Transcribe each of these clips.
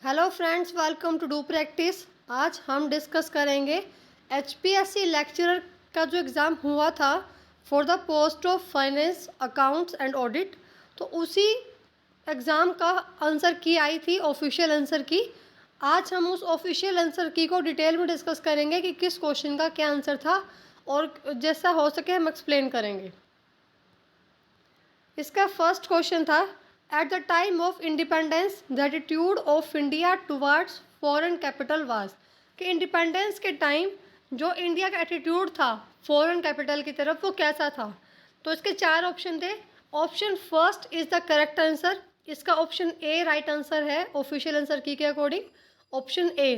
Hello friends, welcome to do practice. आज हम discuss करेंगे एचपीएससी लेक्चरर का जो एग्ज़ाम हुआ था for the post of finance accounts and audit. तो उसी एग्ज़ाम का आंसर की आई थी, ऑफिशियल आंसर की। आज हम उस ऑफिशियल आंसर की को डिटेल में डिस्कस करेंगे कि किस क्वेश्चन का क्या आंसर था, और जैसा हो सके हम एक्सप्लेन करेंगे। इसका फर्स्ट क्वेश्चन था, at the time of independence the attitude of India towards foreign capital was, कि इंडिपेंडेंस के टाइम जो इंडिया का एटीट्यूड था फॉरेन कैपिटल की तरफ वो कैसा था। तो इसके चार ऑप्शन थे। Option first is the correct answer. इसका ऑप्शन ए राइट आंसर है ऑफिशियल आंसर की के according. Option A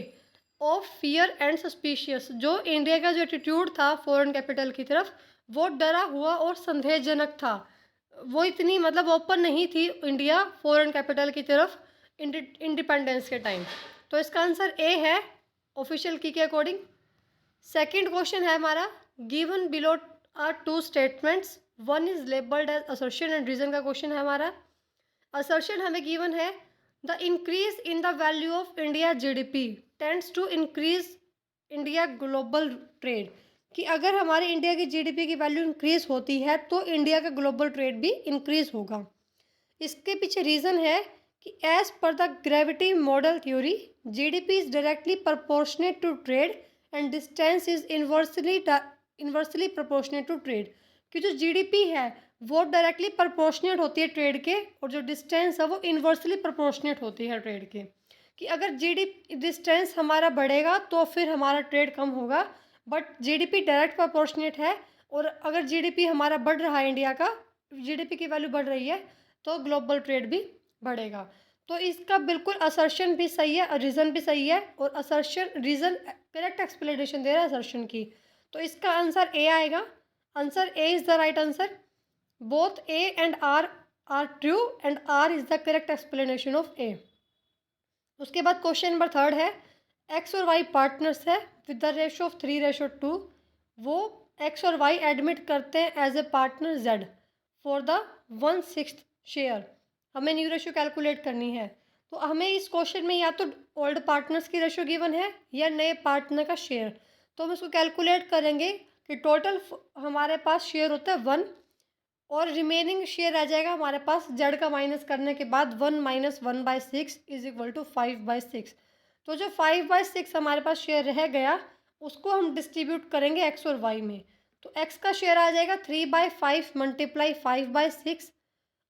of fear and suspicious, जो इंडिया का जो एटीट्यूड था फॉरेन कैपिटल की तरफ वो डरा हुआ और संदेहजनक था। वो इतनी मतलब ओपन नहीं थी इंडिया फॉरेन कैपिटल की तरफ इंडिपेंडेंस के टाइम। तो इसका आंसर ए है ऑफिशियल की के अकॉर्डिंग। सेकंड क्वेश्चन है हमारा, given below are two statements, one is labelled as assertion and reason का क्वेश्चन है हमारा। असर्शन हमें गिवन है, the increase in the value of India GDP tends to increase India global trade, कि अगर हमारे इंडिया की जीडीपी की वैल्यू इंक्रीज होती है तो इंडिया का ग्लोबल ट्रेड भी इंक्रीज होगा। इसके पीछे रीज़न है कि as per the gravity model theory GDP is directly proportionate to trade and distance is inversely proportionate to trade, कि जो जीडीपी है वो डायरेक्टली प्रोपोर्शनेट होती है ट्रेड के, और जो डिस्टेंस है वो इन्वर्सली प्रोपोर्शनेट होती है ट्रेड के, कि अगर जीडीपी डिस्टेंस हमारा बढ़ेगा तो फिर हमारा ट्रेड कम होगा, बट जीडीपी डायरेक्ट प्रोपोर्शनेट है। और अगर जीडीपी हमारा बढ़ रहा है, इंडिया का जीडीपी की वैल्यू बढ़ रही है तो ग्लोबल ट्रेड भी बढ़ेगा। तो इसका बिल्कुल असर्शन भी सही है और रीज़न भी सही है, और असर्शन रीज़न करेक्ट एक्सप्लेनेशन दे रहा है असर्शन की। तो इसका आंसर ए आएगा। Answer A is the right answer. Both A and R true and R is the correct explanation of A. उसके बाद क्वेश्चन नंबर थर्ड है, एक्स और वाई पार्टनर्स है विद द रेशो ऑफ 3:2। वो X और Y admit करते हैं as a partner Z for the 1/6 share. हमें न्यू रेशो कैलकुलेट करनी है। तो हमें इस क्वेश्चन में या तो ओल्ड पार्टनर्स की रेशो गिवन है या नए पार्टनर का शेयर। तो हम इसको कैलकुलेट करेंगे कि टोटल हमारे पास शेयर होता है 1, और रिमेनिंग शेयर आ जाएगा हमारे पास जेड का माइनस करने के बाद 1 - 1/6 इज इक्वल टू 5/6। तो जो 5/6 हमारे पास शेयर रह गया उसको हम डिस्ट्रीब्यूट करेंगे एक्स और वाई में। तो एक्स का शेयर आ जाएगा 3/5 × 5/6,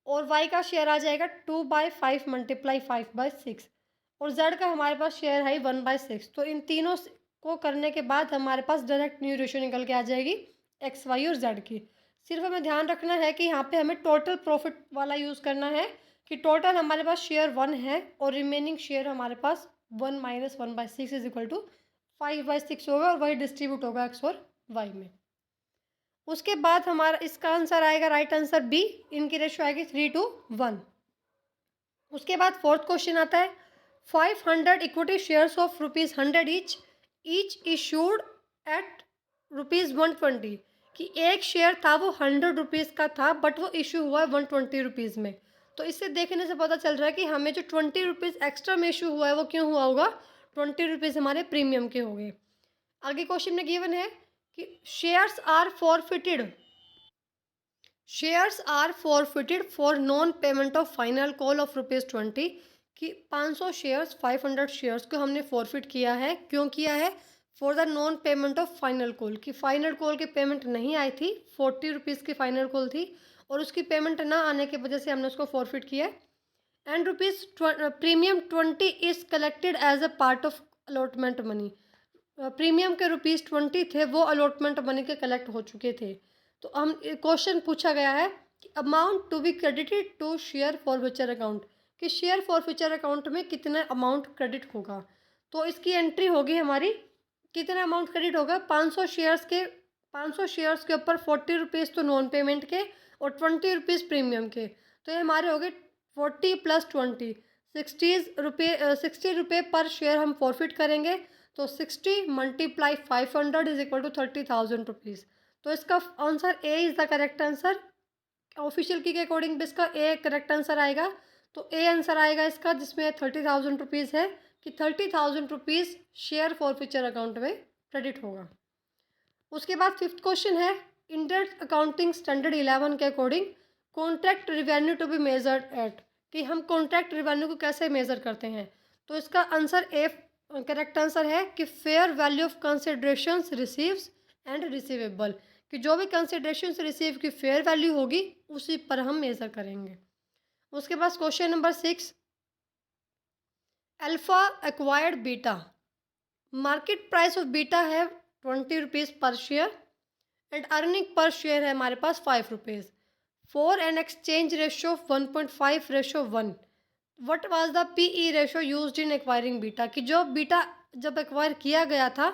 और वाई का शेयर आ जाएगा 2/5 × 5/6, और जेड का हमारे पास शेयर है 1/6। तो इन तीनों को करने के बाद हमारे पास डायरेक्ट न्यू रेशो निकल के आ जाएगी एक्स वाई और जेड की। सिर्फ हमें ध्यान रखना है कि यहाँ पे हमें टोटल प्रॉफिट वाला यूज़ करना है, कि टोटल हमारे पास शेयर 1 है और रिमेनिंग शेयर हमारे पास 1 - 1/6 इज इक्वल टू 5/6 होगा, और वही डिस्ट्रीब्यूट होगा एक्स और वाई में। उसके बाद हमारा इसका आंसर आएगा राइट आंसर बी, इनकी रेशो आएगी 3:1। उसके बाद फोर्थ क्वेश्चन आता है, 500 equity shares of ₹100 each issued at ₹120, कि एक शेयर था वो ₹100 का था बट वो इशू हुआ है ₹120 में। तो इससे देखने से पता चल रहा है कि हमें जो ₹20 एक्स्ट्रा में इशू हुआ है वो क्यों हुआ होगा, ₹20 हमारे प्रीमियम के हो गए। आगे क्वेश्चन में गिवन है कि shares are forfeited for non payment of final call of ₹20, कि 500 शेयर्स 500 शेयर्स को हमने फॉरफिट किया है। क्यों किया है? For the non payment of final call, कि फाइनल कॉल की पेमेंट नहीं आई थी, ₹40 की फाइनल कॉल थी और उसकी पेमेंट ना आने की वजह से हमने उसको फॉरफिट किया है। And premium 20 is collected as a part of allotment money, premium के ₹20 थे वो अलॉटमेंट मनी के कलेक्ट हो चुके थे। तो हम क्वेश्चन पूछा गया है कि amount to be credited to share forfeiture account, कि शेयर फॉरफिचर अकाउंट में कितना अमाउंट क्रेडिट होगा। तो इसकी एंट्री होगी हमारी, कितना अमाउंट क्रेडिट होगा, 500 शेयर्स के ऊपर ₹40 तो नॉन पेमेंट के और ₹20 प्रीमियम के। तो ये हमारे हो गए 40 + 20, ₹60 पर शेयर हम फॉरफिट करेंगे। तो 60 × 500 इज इक्वल टू ₹30,000। तो इसका answer A is the correct answer. Official की के अकॉर्डिंग भी इसका ए करेक्ट आंसर आएगा। तो ए आंसर आएगा इसका, जिसमें 30,000 रुपीज़ है कि 30,000 रुपीज़ शेयर फॉरफीचर अकाउंट में क्रेडिट होगा। उसके बाद फिफ्थ क्वेश्चन है, इंडियन अकाउंटिंग स्टैंडर्ड 11 के according contract revenue to be measured at, कि हम कॉन्ट्रैक्ट रिवेन्यू को कैसे मेज़र करते हैं। तो इसका आंसर ए करेक्ट आंसर है कि fair value of considerations receives and receivable, कि जो भी कंसिडरेशंस रिसीव की फेयर वैल्यू होगी उसी पर हम मेज़र करेंगे। उसके बाद question number 6, alpha acquired beta, market price of beta है 20 rupees per share and earning per share है हमारे पास 5 rupees for an exchange ratio of 1.5:1। What was the PE ratio used in acquiring beta, कि जो beta जब acquire किया गया था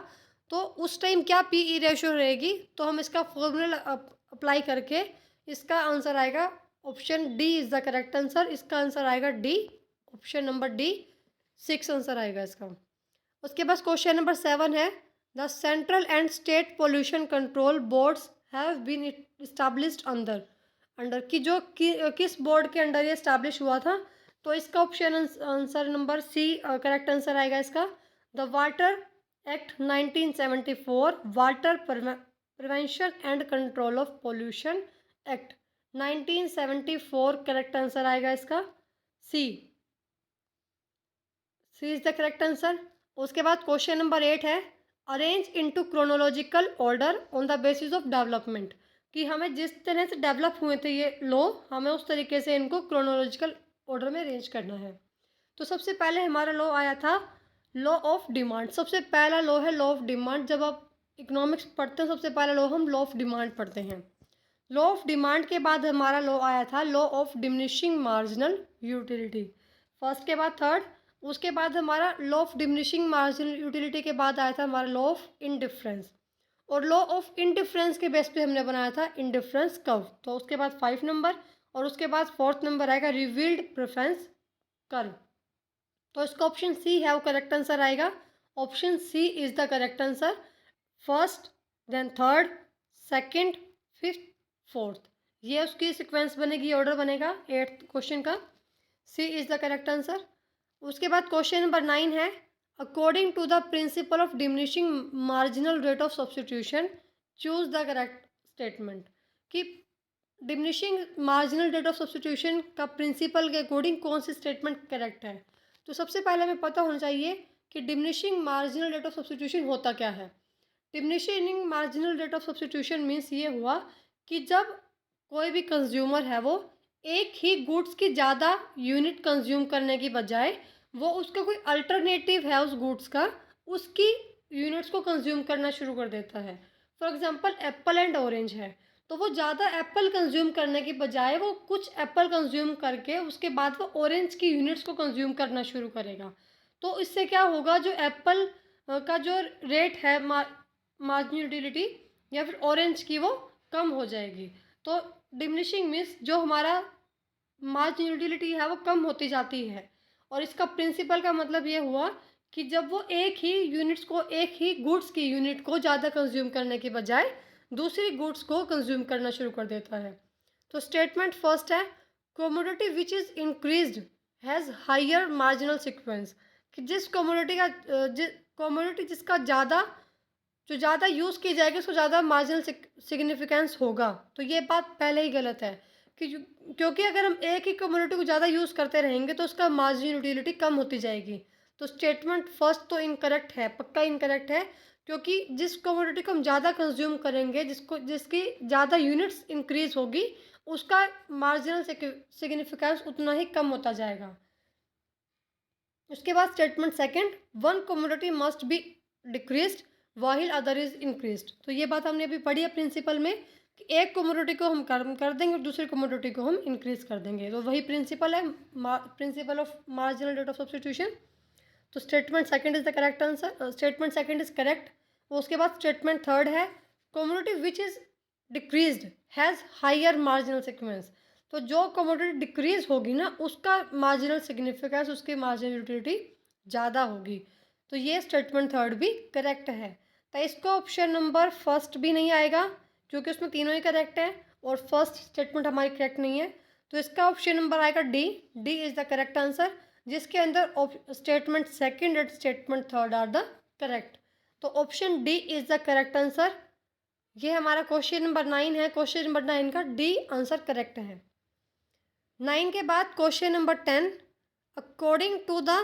तो उस टाइम क्या पीई रेशो रहेगी। तो हम इसका फॉर्मूला अप्लाई करके इसका आंसर आएगा option D is the correct answer. इसका आंसर आएगा D, option number D 6 answer आएगा इसका। उसके बाद क्वेश्चन नंबर 7 है, the central and state pollution control boards have been established under कि जो किस बोर्ड के अंडर ये इस्टेब्लिश हुआ था। तो इसका option answer number C correct answer आएगा इसका, the water act 1974, water prevention and control of pollution act 1974 correct answer आएगा इसका C is the correct answer. उसके बाद क्वेश्चन नंबर 8 है, arrange into chronological order on the basis of development, कि हमें जिस तरह से डेवलप हुए थे ये लॉ, हमें उस तरीके से इनको क्रोनोलॉजिकल ऑर्डर में अरेंज करना है। तो सबसे पहले हमारा लॉ आया था लॉ ऑफ डिमांड। सबसे पहला लॉ है लॉ ऑफ डिमांड। जब आप इकोनॉमिक्स पढ़ते हैं सबसे पहला लॉ हम लॉ ऑफ डिमांड पढ़ते हैं। लॉ ऑफ डिमांड के बाद हमारा लॉ आया था law of diminishing marginal utility, first के बाद थर्ड। उसके बाद हमारा law of diminishing marginal utility के बाद आया था हमारा लॉ ऑफ इनडिफरेंस, और लॉ ऑफ इनडिफरेंस के बेस पे हमने बनाया था इनडिफरेंस कर्व। तो उसके बाद 5 नंबर, और उसके बाद 4th नंबर आएगा रिवील्ड प्रेफरेंस कर्व। तो इसका ऑप्शन सी है वो करेक्ट आंसर आएगा। Option C is the correct answer. First, then third, second, fifth, fourth, ये उसकी सीक्वेंस बनेगी, ऑर्डर बनेगा 8th क्वेश्चन का। C is the correct answer. उसके बाद क्वेश्चन नंबर 9 है, according to the principle of diminishing marginal rate of substitution choose the correct statement, कि diminishing marginal rate of substitution का प्रिंसिपल के according कौन सी स्टेटमेंट करेक्ट है। तो सबसे पहले हमें पता होना चाहिए कि diminishing marginal rate of substitution होता क्या है। Diminishing marginal rate of substitution means ये हुआ कि जब कोई भी कंज्यूमर है वो एक ही गुड्स की ज़्यादा यूनिट कंज्यूम करने की बजाय वो उसका कोई अल्टरनेटिव है उस गुड्स का, उसकी यूनिट्स को कंज्यूम करना शुरू कर देता है। For example Apple and orange है, तो वो ज़्यादा एप्पल कंज्यूम करने की बजाय वो कुछ एप्पल कंज्यूम करके उसके बाद वो ऑरेंज की यूनिट्स को कंज्यूम करना शुरू करेगा। तो इससे क्या होगा, जो एप्पल का जो रेट है मार्जिनल यूटिलिटी या फिर ऑरेंज की, वो कम हो जाएगी। तो डिमिनिशिंग मीन्स जो हमारा मार्जिनल यूटिलिटी है वो कम होती जाती है, और इसका प्रिंसिपल का मतलब ये हुआ कि जब वो एक ही यूनिट्स को, एक ही गुड्स की यूनिट को ज़्यादा कंज्यूम करने के बजाय दूसरी गुड्स को कंज्यूम करना शुरू कर देता है। तो स्टेटमेंट फर्स्ट है, commodity which is increased has higher marginal sequence, कि जिस कमोडिटी का कमोडिटी जिसका जो ज़्यादा यूज़ की जाएगी उसको ज़्यादा मार्जिनल सिग्निफिकेंस होगा। तो ये बात पहले ही गलत है कि क्योंकि अगर हम एक ही कमोडिटी को ज़्यादा यूज़ करते रहेंगे तो उसका मार्जिनल यूटिलिटी कम होती जाएगी। तो स्टेटमेंट फर्स्ट तो इनकरेक्ट है, पक्का इनकरेक्ट है, क्योंकि जिस कमोडिटी को हम ज़्यादा कंज्यूम करेंगे, जिसकी ज़्यादा यूनिट्स इंक्रीज होगी, उसका मार्जिनल सिग्निफिकेंस उतना ही कम होता जाएगा। उसके बाद statement second, one commodity must be decreased while other is increased. तो ये बात हमने अभी पढ़ी है प्रिंसिपल में कि एक कमोडिटी को हम कम कर देंगे और दूसरी कमोडिटी को हम इंक्रीज कर देंगे। तो वही प्रिंसिपल है, principle of marginal rate of substitution. तो statement second is the correct answer, statement second is correct. उसके बाद स्टेटमेंट थर्ड है, commodity which is decreased has higher marginal sequence. तो जो कमोडिटी डिक्रीज होगी ना उसका मार्जिनल सिग्निफिकेंस, उसकी मार्जिनल यूटिलिटी ज़्यादा होगी। तो ये स्टेटमेंट थर्ड भी करेक्ट है। तो इसका ऑप्शन नंबर फर्स्ट भी नहीं आएगा क्योंकि उसमें तीनों ही करेक्ट है और फर्स्ट स्टेटमेंट हमारी करेक्ट नहीं है। तो इसका ऑप्शन नंबर आएगा D. D is the correct answer, जिसके अंदर statement second and statement third are the correct. तो option D is the correct answer. ये हमारा क्वेश्चन नंबर 9 है। क्वेश्चन नंबर 9 का डी आंसर करेक्ट है। 9 के बाद question number 10, according to the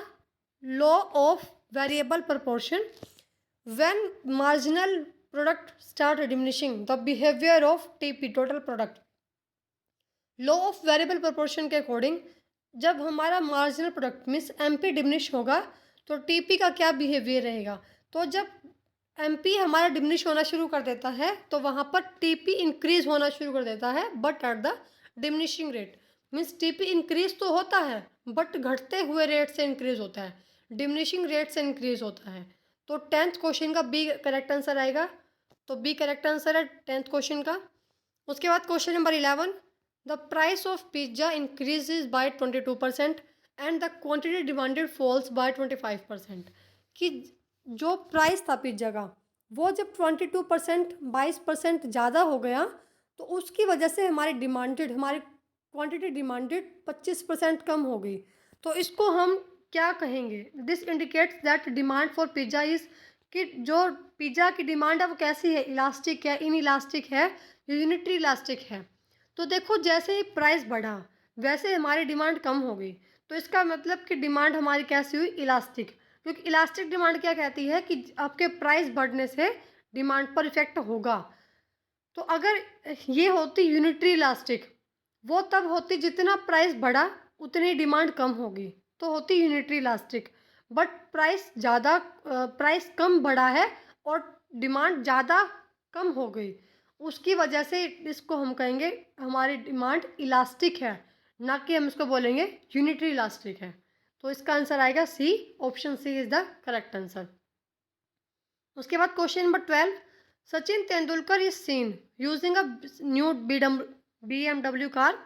law of variable proportion when marginal product start diminishing the behaviour of TP total product. Law of variable proportion के according जब हमारा marginal product means MP diminish होगा तो TP का क्या behaviour रहेगा। तो जब एमपी हमारा डिमिनिश होना शुरू कर देता है तो वहाँ पर टीपी इंक्रीज होना शुरू कर देता है, but at the diminishing rate. Means TP increase तो होता है बट घटते हुए रेट से इंक्रीज होता है, डिमिनिशिंग रेट से इंक्रीज होता है। तो 10th क्वेश्चन का बी करेक्ट आंसर आएगा। तो बी करेक्ट आंसर है 10th क्वेश्चन का। उसके बाद question number 11, the price of pizza increases by 22% and the quantity demanded falls by 25%। कि जो प्राइस था पिज्ज़ा का वो जब 22% 22% ज़्यादा हो गया तो उसकी वजह से हमारी क्वांटिटी डिमांडेड 25% कम हो गई। तो इसको हम क्या कहेंगे, this indicates that demand for pizza is, कि जो पिज़्ज़ा की डिमांड है वो कैसी है, इलास्टिक है, इन इलास्टिक है, यूनिटरी इलास्टिक है। तो देखो जैसे ही प्राइस बढ़ा वैसे हमारी डिमांड कम हो गई। तो इसका मतलब कि डिमांड हमारी कैसी हुई, इलास्टिक। क्योंकि इलास्टिक डिमांड क्या कहती है कि आपके प्राइस बढ़ने से डिमांड पर इफेक्ट होगा। तो अगर ये होती यूनिटरी इलास्टिक, वो तब होती जितना प्राइस बढ़ा उतनी डिमांड कम होगी, तो होती यूनिटरी इलास्टिक। बट प्राइस कम बढ़ा है और डिमांड ज़्यादा कम हो गई, उसकी वजह से इसको हम कहेंगे हमारी डिमांड इलास्टिक है, ना कि हम इसको बोलेंगे यूनिटरी इलास्टिक है। तो इसका आंसर आएगा C. Option C is the correct answer. उसके बाद question number 12, Sachin Tendulkar is seen using a new BMW car,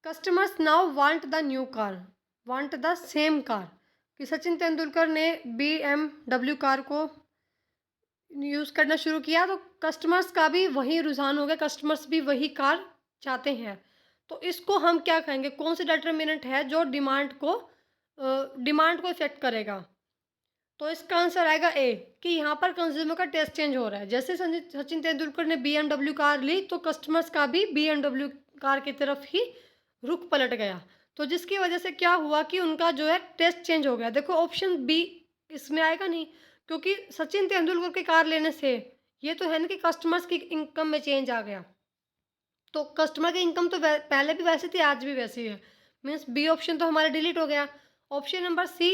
customers now want the new car, want the same car. कि सचिन तेंदुलकर ने BMW कार को use करना शुरू किया तो कस्टमर्स का भी वही रुझान हो गया, कस्टमर्स भी वही कार चाहते हैं। तो इसको हम क्या कहेंगे, कौन सी डिटर्मिनेंट है जो डिमांड को इफेक्ट करेगा। तो इसका आंसर आएगा ए, कि यहाँ पर कंज्यूमर का टेस्ट चेंज हो रहा है। जैसे सचिन तेंदुलकर ने BMW कार ली तो कस्टमर्स का भी BMW कार की तरफ ही रुख पलट गया। तो जिसकी वजह से क्या हुआ कि उनका जो है टेस्ट चेंज हो गया। देखो ऑप्शन बी इसमें आएगा नहीं, क्योंकि सचिन तेंदुलकर की कार लेने से ये तो है ना कि कस्टमर्स की इनकम में चेंज आ गया। तो कस्टमर की इनकम तो पहले भी वैसी थी, आज भी वैसी है। मीन्स बी ऑप्शन तो हमारा डिलीट हो गया। Option number C,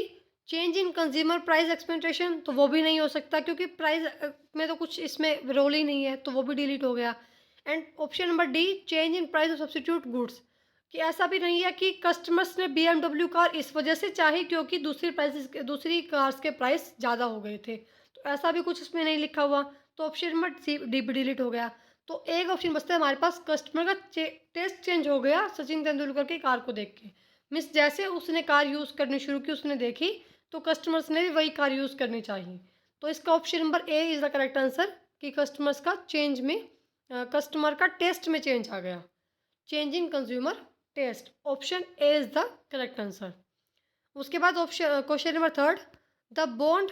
change in consumer price expectation, तो वो भी नहीं हो सकता क्योंकि प्राइस में तो कुछ इसमें रोल ही नहीं है, तो वो भी डिलीट हो गया। And option number D, change in price of substitute goods, कि ऐसा भी नहीं है कि कस्टमर्स ने BMW कार इस वजह से चाही क्योंकि दूसरी कार्स के प्राइस ज़्यादा हो गए थे, तो ऐसा भी कुछ इसमें नहीं लिखा हुआ। तो option number C D delete हो गया। तो एक ऑप्शन बचता है हमारे पास, कस्टमर का टेस्ट चेंज हो गया सचिन तेंदुलकर की कार को देख के। मीन्स जैसे उसने कार यूज़ करनी शुरू की, उसने देखी तो कस्टमर्स ने भी वही कार यूज़ करनी चाहिए। तो इसका option number A is the correct answer, कि कस्टमर का टेस्ट में चेंज आ गया, change in consumer taste. Option A is the correct answer. उसके बाद option question number 3, the bond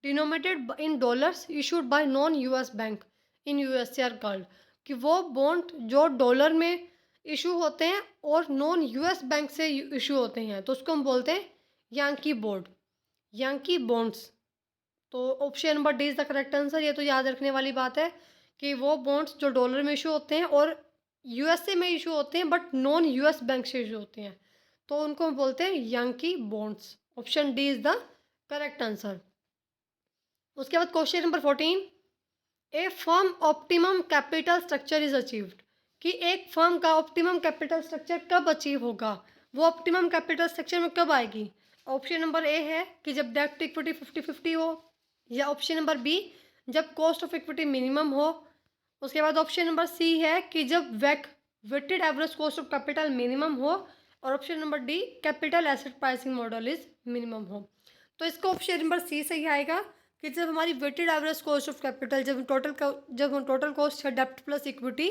denominated in dollars issued by non US bank in USA are called, कि वो bond जो dollar में issue होते हैं और नॉन US बैंक से इशू होते हैं तो उसको हम बोलते हैं यांकी बॉन्ड्स। तो option number D is the correct answer. ये तो याद रखने वाली बात है कि वो बॉन्ड्स जो डॉलर में इशू होते हैं और USA में इशू होते हैं बट नॉन US बैंक से इशू होते हैं, तो उनको हम बोलते हैं Yankee bonds. Option D is the correct answer. उसके बाद question number 14, A firm optimum capital structure is achieved, कि एक फर्म का ऑप्टिमम कैपिटल स्ट्रक्चर कब अचीव होगा, वो ऑप्टिमम कैपिटल स्ट्रक्चर में कब आएगी। ऑप्शन नंबर ए है कि जब डेब्ट इक्विटी 50-50 हो, या ऑप्शन नंबर बी जब कॉस्ट ऑफ इक्विटी मिनिमम हो। उसके बाद ऑप्शन नंबर सी है कि जब weighted average cost of capital minimum हो, और option number D capital asset pricing model is minimum हो। तो इसका ऑप्शन नंबर सी सही आएगा कि जब हमारी weighted average cost of capital, जब टोटल कॉस्ट है डेप्ट प्लस इक्विटी,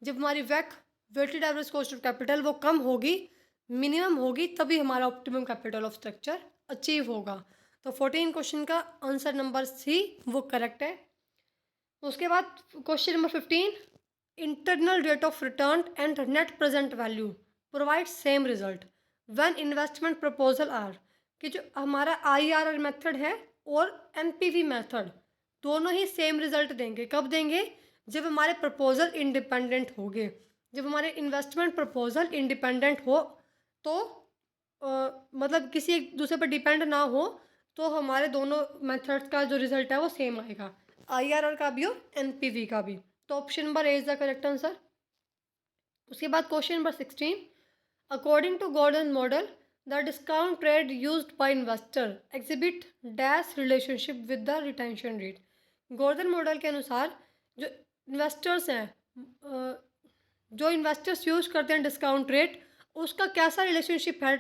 जब हमारी weighted average cost of capital वो कम होगी, मिनिमम होगी, तभी हमारा optimum capital of structure achieve होगा। तो 14 क्वेश्चन का आंसर नंबर सी वो करेक्ट है। उसके बाद question number 15, internal rate of return and net present value provide same result when investment proposal are, कि जो हमारा IRR मेथड है और NPV मेथड दोनों ही सेम रिजल्ट देंगे। कब देंगे? जब हमारे प्रपोजल इंडिपेंडेंट होंगे। जब हमारे इन्वेस्टमेंट प्रपोजल इंडिपेंडेंट हो तो मतलब किसी एक दूसरे पर डिपेंड ना हो, तो हमारे दोनों मेथड्स का जो रिजल्ट है वो सेम आएगा, IRR का भी और NPV का भी। तो option number A is the correct answer. उसके बाद question number 16, according to Gordon model the discount rate used by investor exhibit dash relationship with the retention rate. Gordon model के अनुसार जो इन्वेस्टर्स हैं, जो इन्वेस्टर्स यूज़ करते हैं discount rate, उसका कैसा रिलेशनशिप है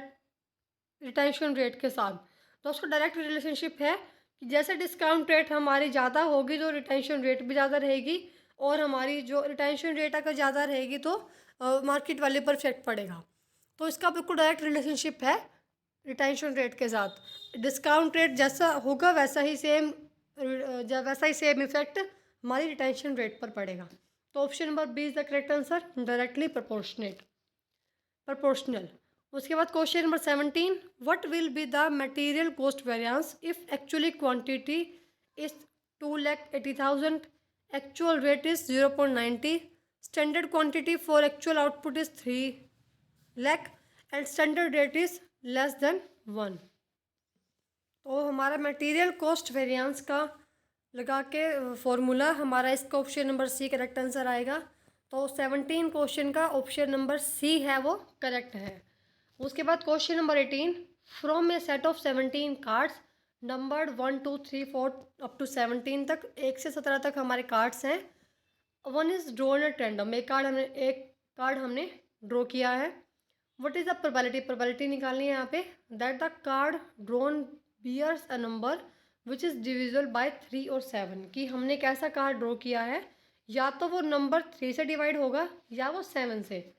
रिटेंशन रेट के साथ। तो उसका डायरेक्ट रिलेशनशिप है कि जैसे डिस्काउंट रेट हमारी ज़्यादा होगी तो रिटेंशन रेट भी ज़्यादा रहेगी, और हमारी जो रिटेंशन रेट अगर ज़्यादा रहेगी तो मार्केट वैल्यू पर इफेक्ट पड़ेगा। तो इसका बिल्कुल डायरेक्ट रिलेशनशिप है रिटेंशन रेट के साथ। डिस्काउंट रेट जैसा होगा वैसा ही सेम इफेक्ट हमारी रिटेंशन रेट पर पड़ेगा। तो option number B is the correct answer, directly proportional. उसके बाद question number 17, what will be the material cost variance if actually quantity is 2,80,000, actual rate is 0.90, standard quantity for actual output is 3 lakh and standard rate is less than 1। तो हमारा material cost variance का लगा के formula हमारा इसका option number C correct answer आएगा। तो 17 question का ऑप्शन नंबर सी है वो करेक्ट है। उसके बाद question number 18, from a set of 17 cards numbered 1 2 3 4 up to 17 तक, 1 से 17 तक हमारे कार्ड्स हैं। 1 इज़ ड्रॉन एट रैंडम, एक कार्ड हमने ड्रॉ किया है। व्हाट इज़ द प्रोबेबिलिटी निकालनी है यहाँ पे, that the card drawn bears a number which is divisible by 3 और 7, कि हमने कैसा कार्ड ड्रॉ किया है, या तो वो नंबर 3 से डिवाइड होगा या वो 7 से।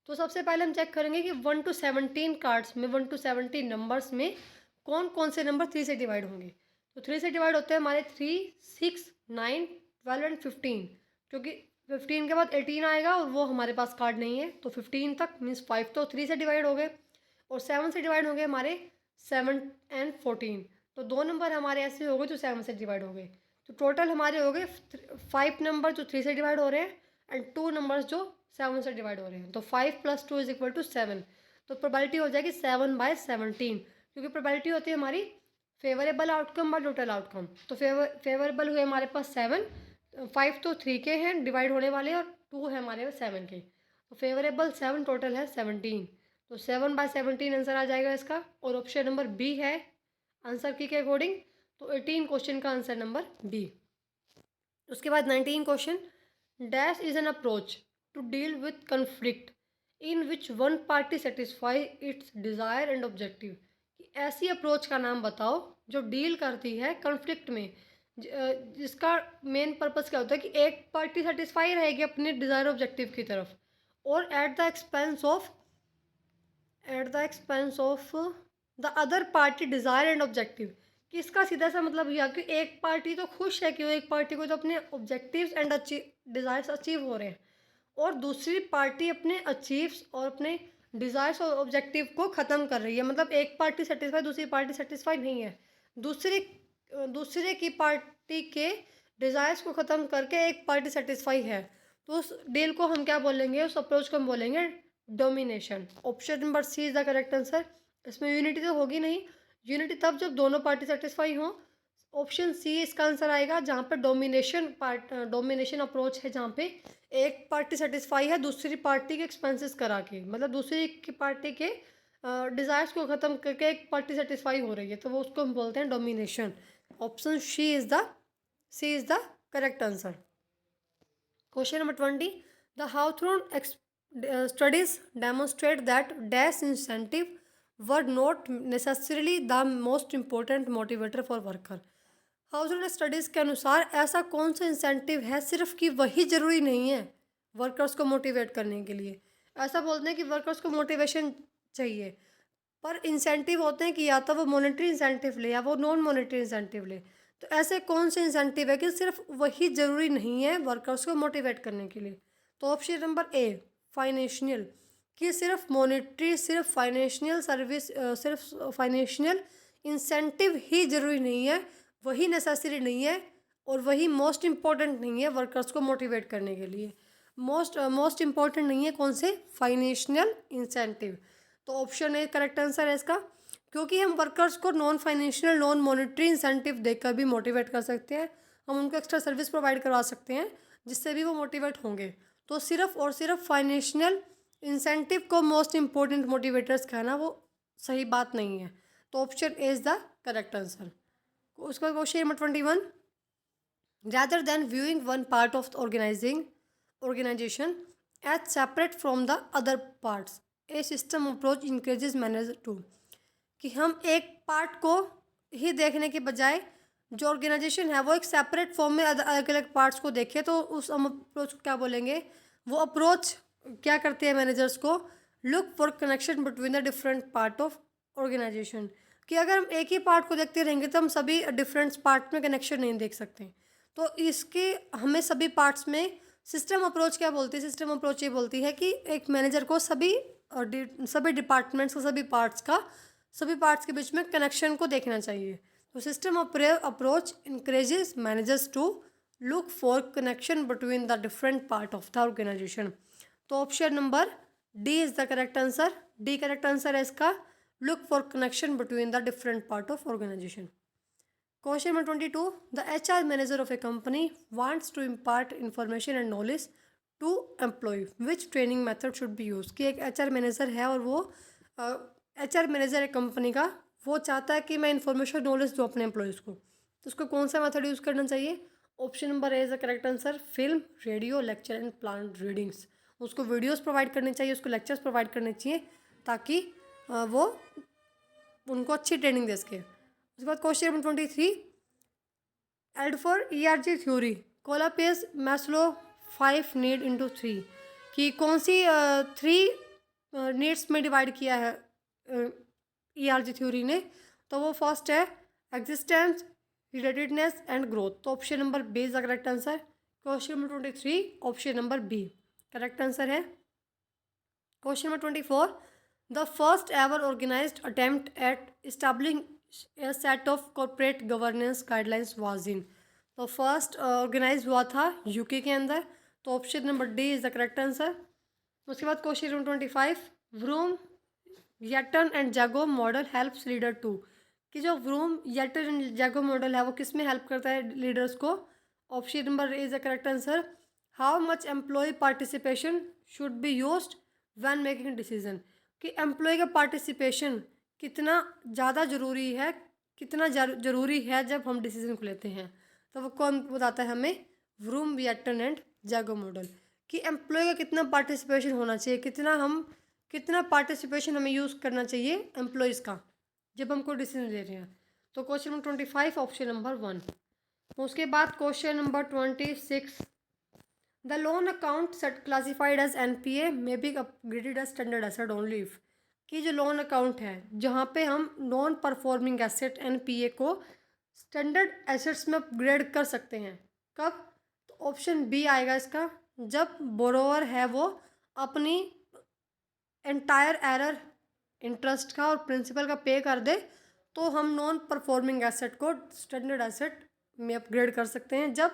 तो सबसे पहले हम चेक करेंगे कि 1 to 17 कार्ड्स में, 1 to 17 नंबर्स में कौन कौन से नंबर 3 से डिवाइड होंगे। तो 3 से डिवाइड होते हैं हमारे 3, 6, 9, 12 एंड 15, क्योंकि 15 के बाद 18 आएगा और वो हमारे पास कार्ड नहीं है। तो 15 तक मीन्स 5 तो 3 से डिवाइड हो गए, और 7 से डिवाइड होंगे हमारे 7 एंड 14। तो 2 नंबर हमारे ऐसे हो गए जो 7 से डिवाइड हो गए। तो टोटल हमारे हो गए 5 नंबर जो 3 से डिवाइड हो रहे हैं एंड 2 नंबर्स जो 7 से डिवाइड हो रहे हैं। तो 5 + 2 = 7। तो प्रोबेबिलिटी हो जाएगी 7/17, क्योंकि प्रोबेबिलिटी होती है हमारी favourable outcome by total outcome. तो फेवरेबल हुए हमारे पास 7, 5 तो 3 के हैं डिवाइड होने वाले, और 2 है हमारे 7 के। तो फेवरेबल 7, टोटल है 17। तो 7/17 आंसर आ जाएगा इसका, और ऑप्शन नंबर बी है आंसर की के अकॉर्डिंग। तो 18 क्वेश्चन का आंसर नंबर बी। उसके बाद 19 question, dash is an approach to deal with conflict in which one party satisfy its desire and objective. ऐसी अप्रोच का नाम बताओ जो डील करती है कन्फ्लिक्ट में, जिसका मेन पर्पस क्या होता है कि एक पार्टी सेटिस्फाई रहेगी अपने डिज़ायर ऑब्जेक्टिव की तरफ, और at the expense of the other party desire and objective. कि इसका सीधा सा मतलब यह कि एक पार्टी तो खुश है कि वो एक पार्टी को तो अपने ऑब्जेक्टिव्स एंड डिज़ायर्स अचीव हो रहे हैं, और दूसरी पार्टी अपने अचीव्स और अपने डिज़ायर्स और ऑब्जेक्टिव को ख़त्म कर रही है। मतलब एक पार्टी सेटिस्फाई, दूसरी पार्टी सेटिस्फाई नहीं है, दूसरे की पार्टी के डिज़ायर्स को ख़त्म करके एक पार्टी सेटिस्फाई है। तो उस डील को हम क्या बोलेंगे, उस अप्रोच को हम बोलेंगे domination. Option number C is the correct answer. इसमें यूनिटी तो होगी नहीं, यूनिटी तब जब दोनों पार्टी सेटिस्फाई हों। ऑप्शन सी इसका आंसर आएगा, जहाँ पे डोमिनेशन अप्रोच है, जहाँ पे एक पार्टी सेटिस्फाई है दूसरी पार्टी के एक्सपेंसेस करा के, मतलब दूसरी की पार्टी के डिज़ायर्स को ख़त्म करके एक पार्टी सेटिस्फाई हो रही है, तो वो उसको हम बोलते हैं domination. Option C is the correct answer. Question number 20, the Hawthorne studies demonstrate that dash incentive were not necessarily the most important motivator for worker। Hawthorne studies के अनुसार ऐसा कौन सा इंसेंटिव है सिर्फ कि वही ज़रूरी नहीं है वर्कर्स को मोटिवेट करने के लिए। ऐसा बोलते हैं कि वर्कर्स को मोटिवेशन चाहिए, पर इंसेंटिव होते हैं कि या तो वो मॉनेटरी इंसेंटिव ले या वो नॉन मॉनेटरी इंसेंटिव ले। तो ऐसे कौन से इंसेंटिव है कि सिर्फ वही ज़रूरी नहीं है वर्कर्स को मोटिवेट करने के लिए। तो ऑप्शन नंबर ए फाइनेंशियल, कि सिर्फ मॉनेटरी, सिर्फ फाइनेंशियल सर्विस, सिर्फ फाइनेंशियल इंसेंटिव ही ज़रूरी नहीं है, वही नेसेसरी नहीं है और वही मोस्ट इम्पॉर्टेंट नहीं है वर्कर्स को मोटिवेट करने के लिए। मोस्ट इम्पॉर्टेंट नहीं है कौन से, फाइनेंशियल इंसेंटिव। तो ऑप्शन ए करेक्ट आंसर है इसका, क्योंकि हम वर्कर्स को non financial non monetary incentive देकर भी मोटिवेट कर सकते हैं, हम उनको एक्स्ट्रा सर्विस प्रोवाइड करवा सकते हैं जिससे भी वो मोटिवेट होंगे। तो सिर्फ और सिर्फ फाइनेंशियल इंसेंटिव को मोस्ट इम्पोर्टेंट मोटिवेटर्स कहना वो सही बात नहीं है। तो option A is the correct answer. उसका question number 21, rather than viewing one part of the organization as separate from the other parts, a system approach encourages managers to, कि हम एक पार्ट को ही देखने के बजाय जो ऑर्गेनाइजेशन है वो एक सेपरेट फॉर्म में अलग अलग पार्ट्स को देखें, तो उस अप्रोच को क्या बोलेंगे, वो अप्रोच क्या करते हैं मैनेजर्स को, look for connection between the different part of organisation, कि अगर हम एक ही पार्ट को देखते रहेंगे तो हम सभी डिफरेंट पार्ट में कनेक्शन नहीं देख सकते। तो इसके हमें सभी पार्ट्स में सिस्टम अप्रोच क्या बोलती है, सिस्टम अप्रोच ये बोलती है कि एक मैनेजर को सभी डिपार्टमेंट्स का, सभी पार्ट्स के बीच में कनेक्शन को देखना चाहिए। तो system approach encourages managers to look for connection between the different part of the organization. तो option number D is the correct answer, D correct answer है इसका, look for connection between the different part of organization. Question number 22, the HR manager of a company wants to impart information and knowledge to employ, which training method should be use, कि एक HR manager है और वो HR manager है company का, वो चाहता है कि मैं इन्फॉर्मेशन नॉलेज दूँ अपने एम्प्लॉयज़ को, तो उसको कौन सा मेथड यूज़ करना चाहिए। Option number A is the correct answer, film, radio, lecture and plan readings. उसको वीडियोस प्रोवाइड करने चाहिए, उसको लेक्चर्स प्रोवाइड करने चाहिए ताकि वो उनको अच्छी ट्रेनिंग दे सके। उसके बाद question number 23, Alderfer ERG theory collapses Maslow 5 need into 3, कि कौन सी 3 नीड्स में डिवाइड किया है ERG थ्योरी ने। तो वो फर्स्ट है एग्जिस्टेंस, रिलेटेडनेस एंड ग्रोथ। तो option number B is the correct answer. Question number 23 option number B correct answer है। Question number 24, the first ever organized attempt at establishing a set of corporate governance guidelines was in. तो first organize हुआ था UK के अंदर। तो option number D is the correct answer. उसके बाद question number 25, Vroom, Yetton and Jago model helps leader to, कि जो Vroom, Yetton and Jago model है वो किस में हेल्प करता है लीडर्स को। Option number A is the correct answer. How much employee participation should be used when making decision, कि एम्प्लॉय का पार्टिसिपेशन कितना ज़्यादा ज़रूरी है, कितना ज़रूरी है जब हम डिसीजन को लेते हैं। तो वो कौन बताता है हमें, vroom, Yetton and Jago model, कि एम्प्लॉय का कितना पार्टिसिपेशन होना चाहिए, कितना पार्टिसिपेशन हमें यूज़ करना चाहिए एम्प्लॉयज़ का जब हम कोई डिसीजन ले रहे हैं। तो क्वेश्चन नंबर 25 ऑप्शन नंबर 1। उसके बाद question number 26, the loan account set classified as NPA may be upgraded as standard asset only if, कि जो लोन अकाउंट है जहाँ पे हम नॉन परफॉर्मिंग एसेट NPA को स्टैंडर्ड एसेट्स में अपग्रेड कर सकते हैं, कब। तो ऑप्शन बी आएगा इसका, जब बोरोवर है वो अपनी एंटायर एरर इंटरेस्ट का और प्रिंसिपल का पे कर दे, तो हम नॉन परफॉर्मिंग एसेट को स्टैंडर्ड एसेट में अपग्रेड कर सकते हैं जब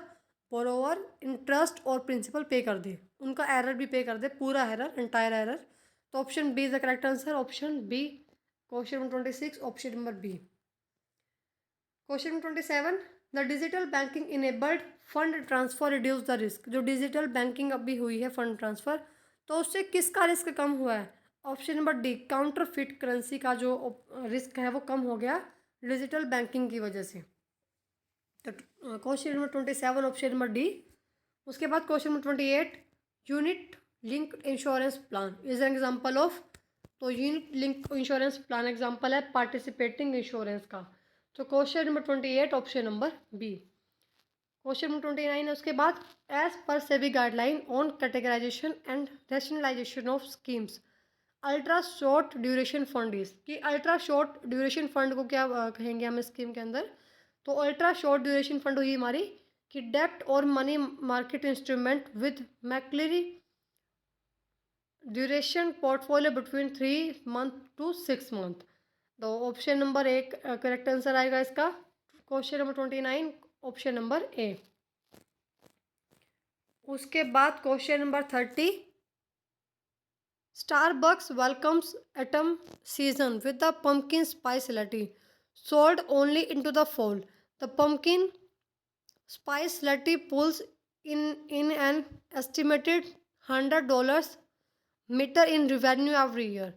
बोरोवर इंटरेस्ट और प्रिंसिपल पे कर दे, उनका एरर भी पे कर दे, पूरा एरर, एंटायर एरर। तो option B is the correct answer, option B. Question number 26 option number B. Question number 27, the digital banking enabled fund transfer reduce the risk, जो डिजिटल बैंकिंग अभी हुई है फंड ट्रांसफ़र, तो उससे किसका risk कम हुआ है। Option number D, counterfeit currency का जो रिस्क है वो कम हो गया डिजिटल बैंकिंग की वजह से। तो question number 27 option number D. उसके बाद question number 28, unit link insurance plan is an example of, तो unit link insurance plan example है पार्टिसिपेटिंग इंश्योरेंस का। तो question number 28 option number B. Question number 29 है उसके बाद, as per SEBI guideline on categorization and rationalization of schemes, ultra short duration fund is, कि ultra short duration fund को क्या कहेंगे हम स्कीम के अंदर। तो अल्ट्रा शॉर्ट ड्यूरेशन फंड हुई हमारी कि डेप्ट और money market instrument with Macaulay duration portfolio between 3 month to 6 month. तो ऑप्शन नंबर एक करेक्ट आंसर आएगा इसका, question number 29 option number A. उसके बाद question number 30, Starbucks welcomes autumn season with the pumpkin spice latte sold only into the fall, the pumpkin spice latte pulls in an estimated $100 metre in revenue every year,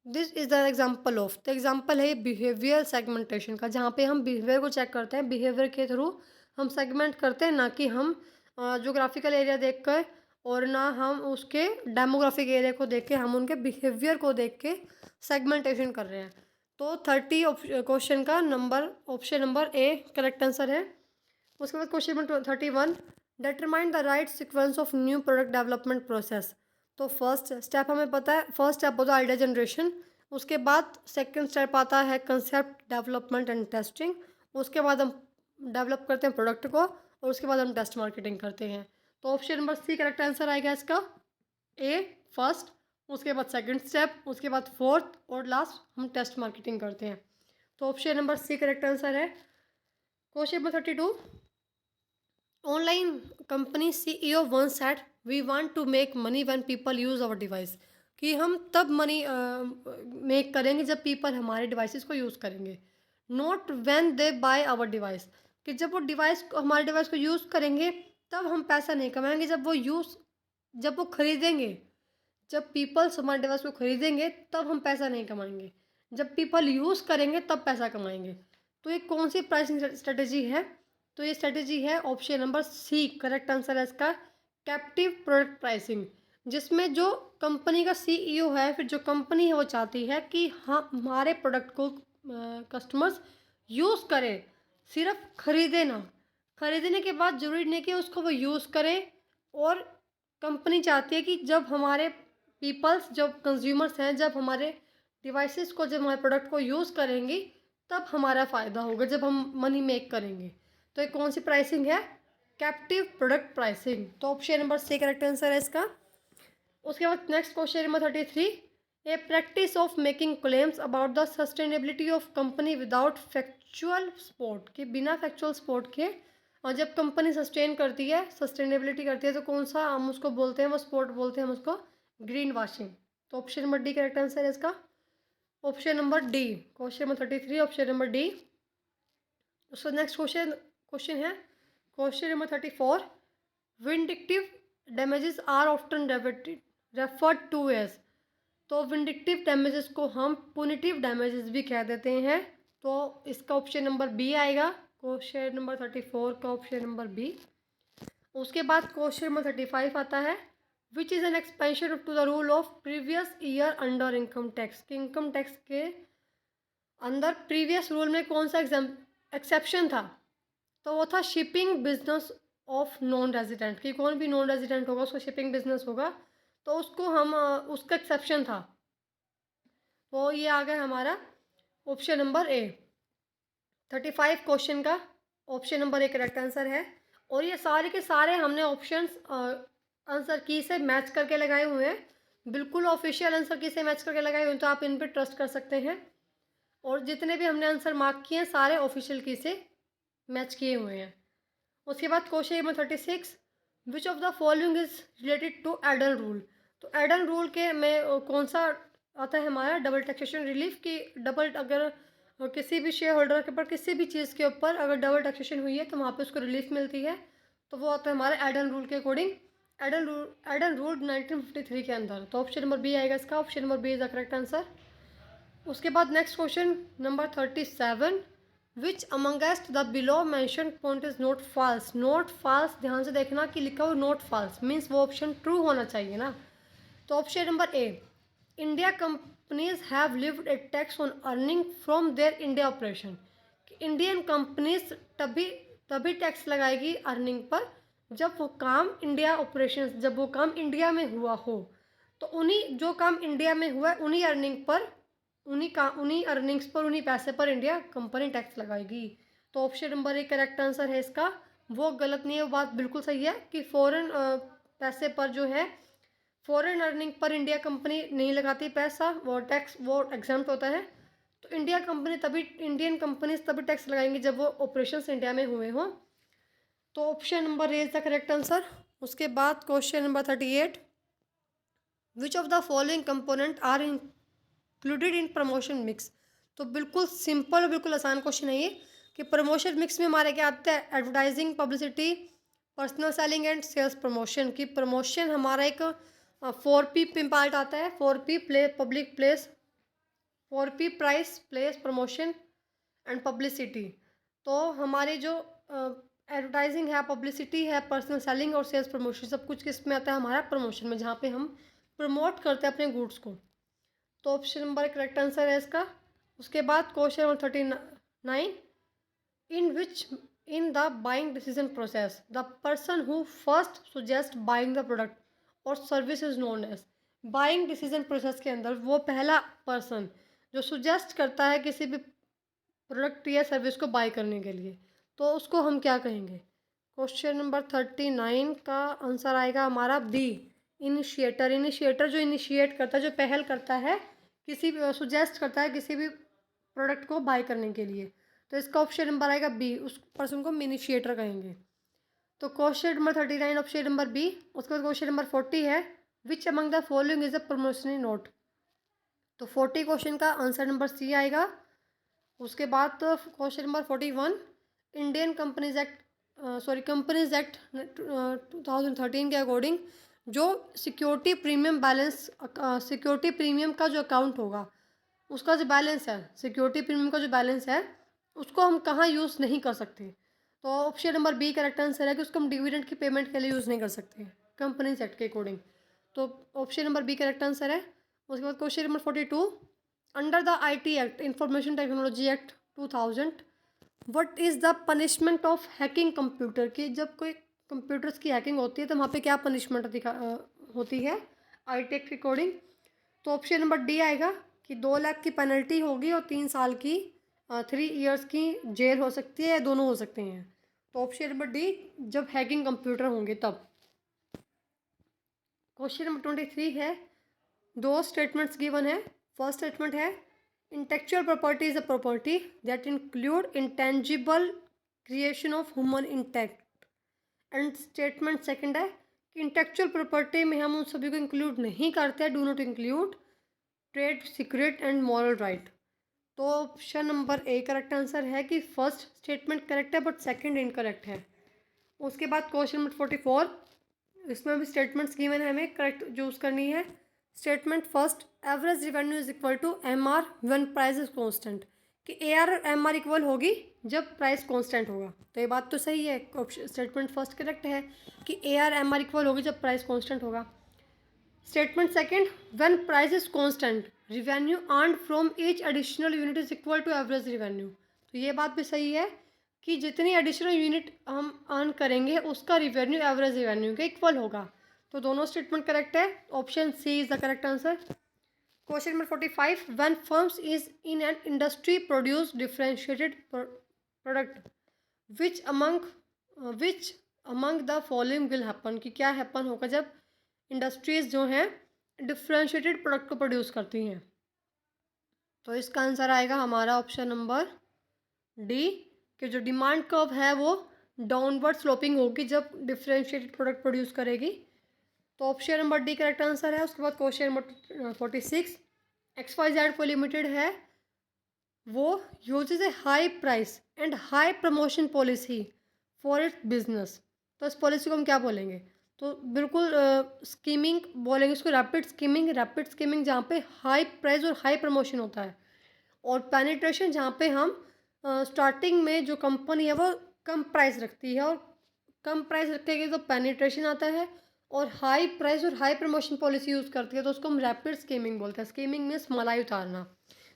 this is the example of. तो example है behaviour segmentation का, जहाँ पे हम behaviour को check करते हैं, behaviour के थ्रू हम सेगमेंट करते हैं, ना कि हम जोग्राफिकल एरिया देख कर और ना हम उसके डेमोग्राफिक एरिया को देख के, हम उनके बिहेवियर को देख के सेगमेंटेशन कर रहे हैं। तो 30 क्वेश्चन का number option number A correct answer है। उसके बाद question number 31, determine the right sequence of new product development process. तो फर्स्ट स्टेप हमें पता है, फर्स्ट स्टेप होता है आइडिया जनरेशन, उसके बाद सेकंड स्टेप आता है कंसेप्ट डेवलपमेंट एंड टेस्टिंग, उसके बाद हम डेवलप करते हैं प्रोडक्ट को और उसके बाद हम टेस्ट मार्केटिंग करते हैं। तो option number C correct answer आएगा इसका, ए फर्स्ट, उसके बाद सेकंड स्टेप, उसके बाद फोर्थ और लास्ट हम टेस्ट मार्केटिंग करते हैं। तो option number C correct answer है। Question number 32, online company CEO once said we want to make money when people use our device, कि हम तब मनी मेक करेंगे जब पीपल हमारे डिवाइसेस को यूज़ करेंगे, not when they buy our device, कि जब वो डिवाइस को हमारे डिवाइस को यूज़ करेंगे तब हम पैसा नहीं कमाएंगे, जब वो खरीदेंगे, जब पीपल्स हमारे डिवाइस को खरीदेंगे तब हम पैसा नहीं कमाएंगे, जब पीपल यूज़ करेंगे तब पैसा कमाएंगे। तो ये कौन सी प्राइसिंग स्ट्रेटेजी है? तो ये स्ट्रेटेजी है option number C correct answer है इसका, कैप्टिव प्रोडक्ट प्राइसिंग, जिसमें जो कंपनी का CEO है, फिर जो कंपनी है वो चाहती है कि हाँ हमारे प्रोडक्ट को कस्टमर्स यूज़ करें, सिर्फ खरीदे ना, खरीदने के बाद ज़रूरी नहीं कि उसको वो यूज़ करें, और कंपनी चाहती है कि जब हमारे पीपल्स, जब कंज्यूमर्स हैं, जब हमारे डिवाइसेस को, जब हमारे प्रोडक्ट को यूज़ करेंगी तब हमारा फ़ायदा होगा, जब हम मनी मेक करेंगे। तो ये कौन सी प्राइसिंग है? Captive product pricing. तो option number C correct answer है इसका। उसके बाद next question number 33, a practice of making claims about the sustainability of company without factual support, कि बिना फैक्चुअल सपोर्ट के, और जब कंपनी सस्टेन करती है, सस्टेनेबिलिटी करती है, तो कौन सा हम उसको बोलते हैं, वो सपोर्ट बोलते हैं हम उसको ग्रीन वॉशिंग। तो option number D correct answer है इसका, option number D, question number 33 option number D. उसका नेक्स्ट क्वेश्चन है question number 34, vindictive damages are often referred to as. तो विंडिक्टिव डैमेजेस को हम पुनिटिव डैमेजेस भी कह देते हैं। तो इसका ऑप्शन नंबर बी आएगा, क्वेश्चन नंबर 34 का ऑप्शन नंबर बी। उसके बाद क्वेश्चन नंबर 35 आता है, which is an exception to the rule of previous year under income tax, कि इनकम टैक्स के अंदर प्रीवियस रूल में कौन सा एक्सेप्शन था? तो वो था shipping business of non resident, कि कौन भी नॉन रेजिडेंट होगा उसका शिपिंग बिजनेस होगा, तो उसको हम उसका एक्सेप्शन था। तो ये आ गया हमारा ऑप्शन नंबर ए। 35 क्वेश्चन का option number A correct answer है। और ये सारे के सारे हमने ऑप्शंस आंसर की से मैच करके लगाए हुए हैं, बिल्कुल ऑफिशियल आंसर की से मैच करके लगाए हुए हैं, तो आप इन पर ट्रस्ट कर सकते हैं। और जितने भी हमने आंसर मार्क किए हैं सारे ऑफिशियल की से मैच किए हुए हैं। उसके बाद question number 36, which of the following is related to एडल रूल। तो एडल रूल के में कौन सा आता है हमारा? डबल टैक्सेशन रिलीफ, की डबल, अगर किसी भी शेयर होल्डर के ऊपर किसी भी चीज़ के ऊपर अगर डबल टैक्सेशन हुई है तो वहाँ पे उसको रिलीफ मिलती है, तो वो आता है हमारे एडल रूल के अकॉर्डिंग। एडल रूल 1953 के अंदर। तो ऑप्शन नंबर बी आएगा इसका, option number B is the correct answer. उसके बाद next question number 37, which amongst the below mentioned point is not false. Not false, ध्यान से देखना कि लिखा हो नॉट फॉल्स, मीन्स वो ऑप्शन ट्रू होना चाहिए ना। तो option number A, India companies have levied a tax on earning from their India operation. Indian companies तभी तभी टैक्स लगाएगी अर्निंग पर जब वो काम इंडिया में हुआ हो। तो जो काम इंडिया में हुआ है उन्हीं अर्निंग्स पर, उन्हीं पैसे पर इंडिया कंपनी टैक्स लगाएगी। तो ऑप्शन नंबर 1 करेक्ट आंसर है इसका। वो गलत नहीं है, वो बात बिल्कुल सही है कि फॉरेन पैसे पर जो है, फॉरेन अर्निंग पर इंडिया कंपनी नहीं लगाती पैसा, वो एग्जाम्प्ट होता है। तो इंडियन कंपनीज तभी टैक्स लगाएंगी जब वो ऑपरेशंस इंडिया में हुए हों। तो option number A is the correct answer. उसके बाद question number 38, which of the following component are included in promotion mix. तो बिल्कुल सिंपल और बिल्कुल आसान क्वेश्चन है ये कि प्रमोशन मिक्स में हमारे क्या आते हैं, advertising, publicity, personal selling and sales promotion. की प्रमोशन हमारा एक 4P पार्ट आता है, 4P public place, 4P price, place, promotion and publicity. तो हमारे जो एडवर्टाइजिंग है, पब्लिसिटी है, पर्सनल सेलिंग और सेल्स प्रमोशन, सब कुछ किस में आता है, हमारा प्रमोशन में, जहाँ पे हम प्रमोट करते हैं अपने गुड्स को। तो ऑप्शन नंबर करेक्ट आंसर है इसका। उसके बाद question number 39, in the buying decision process the person who first suggest buying the product और service is known as. Buying decision process के अंदर वो पहला पर्सन जो सुजेस्ट करता है किसी भी प्रोडक्ट या सर्विस को बाय करने के लिए, तो उसको हम क्या कहेंगे। क्वेश्चन नंबर 39 का आंसर आएगा हमारा बी, इनिशिएटर। इनिशिएटर जो इनिशिएट करता है, जो पहल करता है, सुजेस्ट करता है किसी भी प्रोडक्ट को बाय करने के लिए, तो इसका ऑप्शन नंबर आएगा बी, उस पर्सन को हम इनिशिएटर कहेंगे। तो question number 39 option number B. उसके बाद क्वेश्चन नंबर 40 है, which among the following is a promissory note. तो 40 क्वेश्चन का आंसर नंबर सी आएगा। उसके बाद तो question number 41, Indian companies act 2013 के अकॉर्डिंग जो सिक्योरिटी प्रीमियम का जो अकाउंट होगा, उसका जो बैलेंस है, सिक्योरिटी प्रीमियम का जो बैलेंस है, उसको हम कहाँ यूज़ नहीं कर सकते। तो option number B correct answer है कि उसको हम डिविडेंड की पेमेंट के लिए यूज़ नहीं कर सकते कंपनीज एक्ट के अकॉर्डिंग। तो option number B correct answer है। उसके बाद question number 42, under the IT act, information technology act 2000, what is the punishment of hacking computer. की जब कोई कंप्यूटर्स की हैकिंग होती है तो वहाँ पे क्या पनिशमेंट होती है IT एक्ट के अकॉर्डिंग। तो ऑप्शन नंबर डी आएगा कि 2 लाख की पेनल्टी होगी और 3 साल की 3 इयर्स की जेल हो सकती है, या दोनों हो सकते हैं। तो ऑप्शन नंबर डी, जब हैकिंग कंप्यूटर होंगे तब। क्वेश्चन नंबर 23 है, 2 स्टेटमेंट्स गिवन है। फर्स्ट स्टेटमेंट है, intellectual property is a property that include intangible creation of human intact. And statement second है कि इंटेलेक्चुअल प्रॉपर्टी में हम उन सभी को इंक्लूड नहीं करते हैं, do not include trade secret and moral right. तो option number A correct answer है कि फर्स्ट स्टेटमेंट करेक्ट है बट सेकंड इनकरेक्ट है। उसके बाद क्वेश्चन नंबर 44, इसमें भी स्टेटमेंट्स गिवन है, हमें करेक्ट चूज़ करनी है। Statement first, average revenue is equal to MR when price is constant. कि AR और MR इक्वल होगी जब प्राइस कांस्टेंट होगा। तो ये बात तो सही है, स्टेटमेंट फर्स्ट करेक्ट है कि AR MR इक्वल होगी जब प्राइस कांस्टेंट होगा। Statement second, when price is constant revenue earn from each additional unit is equal to average revenue. तो ये बात भी सही है कि जितनी एडिशनल यूनिट हम अर्न करेंगे उसका रिवेन्यू एवरेज रिवेन्यू के इक्वल होगा। तो दोनों स्टेटमेंट करेक्ट है, option C is the correct answer. Question number 45, when firms is in an industry produce differentiated product which among the following will happen. कि क्या हैपन होगा जब इंडस्ट्रीज जो हैं डिफरेंशिएटेड प्रोडक्ट को प्रोड्यूस करती हैं। तो इसका आंसर आएगा हमारा ऑप्शन नंबर डी, कि जो डिमांड कर्व है वो डाउनवर्ड स्लोपिंग होगी जब डिफरेंशिएटेड प्रोडक्ट प्रोड्यूस करेगी। तो option number D correct answer है। उसके बाद क्वेश्चन नंबर 46, XYZ को लिमिटेड है, वो usage A high price and high promotion policy for its business. तो इस पॉलिसी को हम क्या बोलेंगे, तो बिल्कुल स्कीमिंग बोलेंगे इसको, रैपिड स्कीमिंग जहाँ पे हाई प्राइस और हाई प्रमोशन होता है, और पेनिट्रेशन जहाँ पे हम स्टार्टिंग में जो कंपनी है वो कम प्राइस रखती है, और कम प्राइस रखेगी तो पेनिट्रेशन आता है, और हाई प्राइस और हाई प्रमोशन पॉलिसी यूज़ करती है तो उसको हम रैपिड स्कीमिंग बोलते हैं। स्कीमिंग मीन्स मलाई उतारना,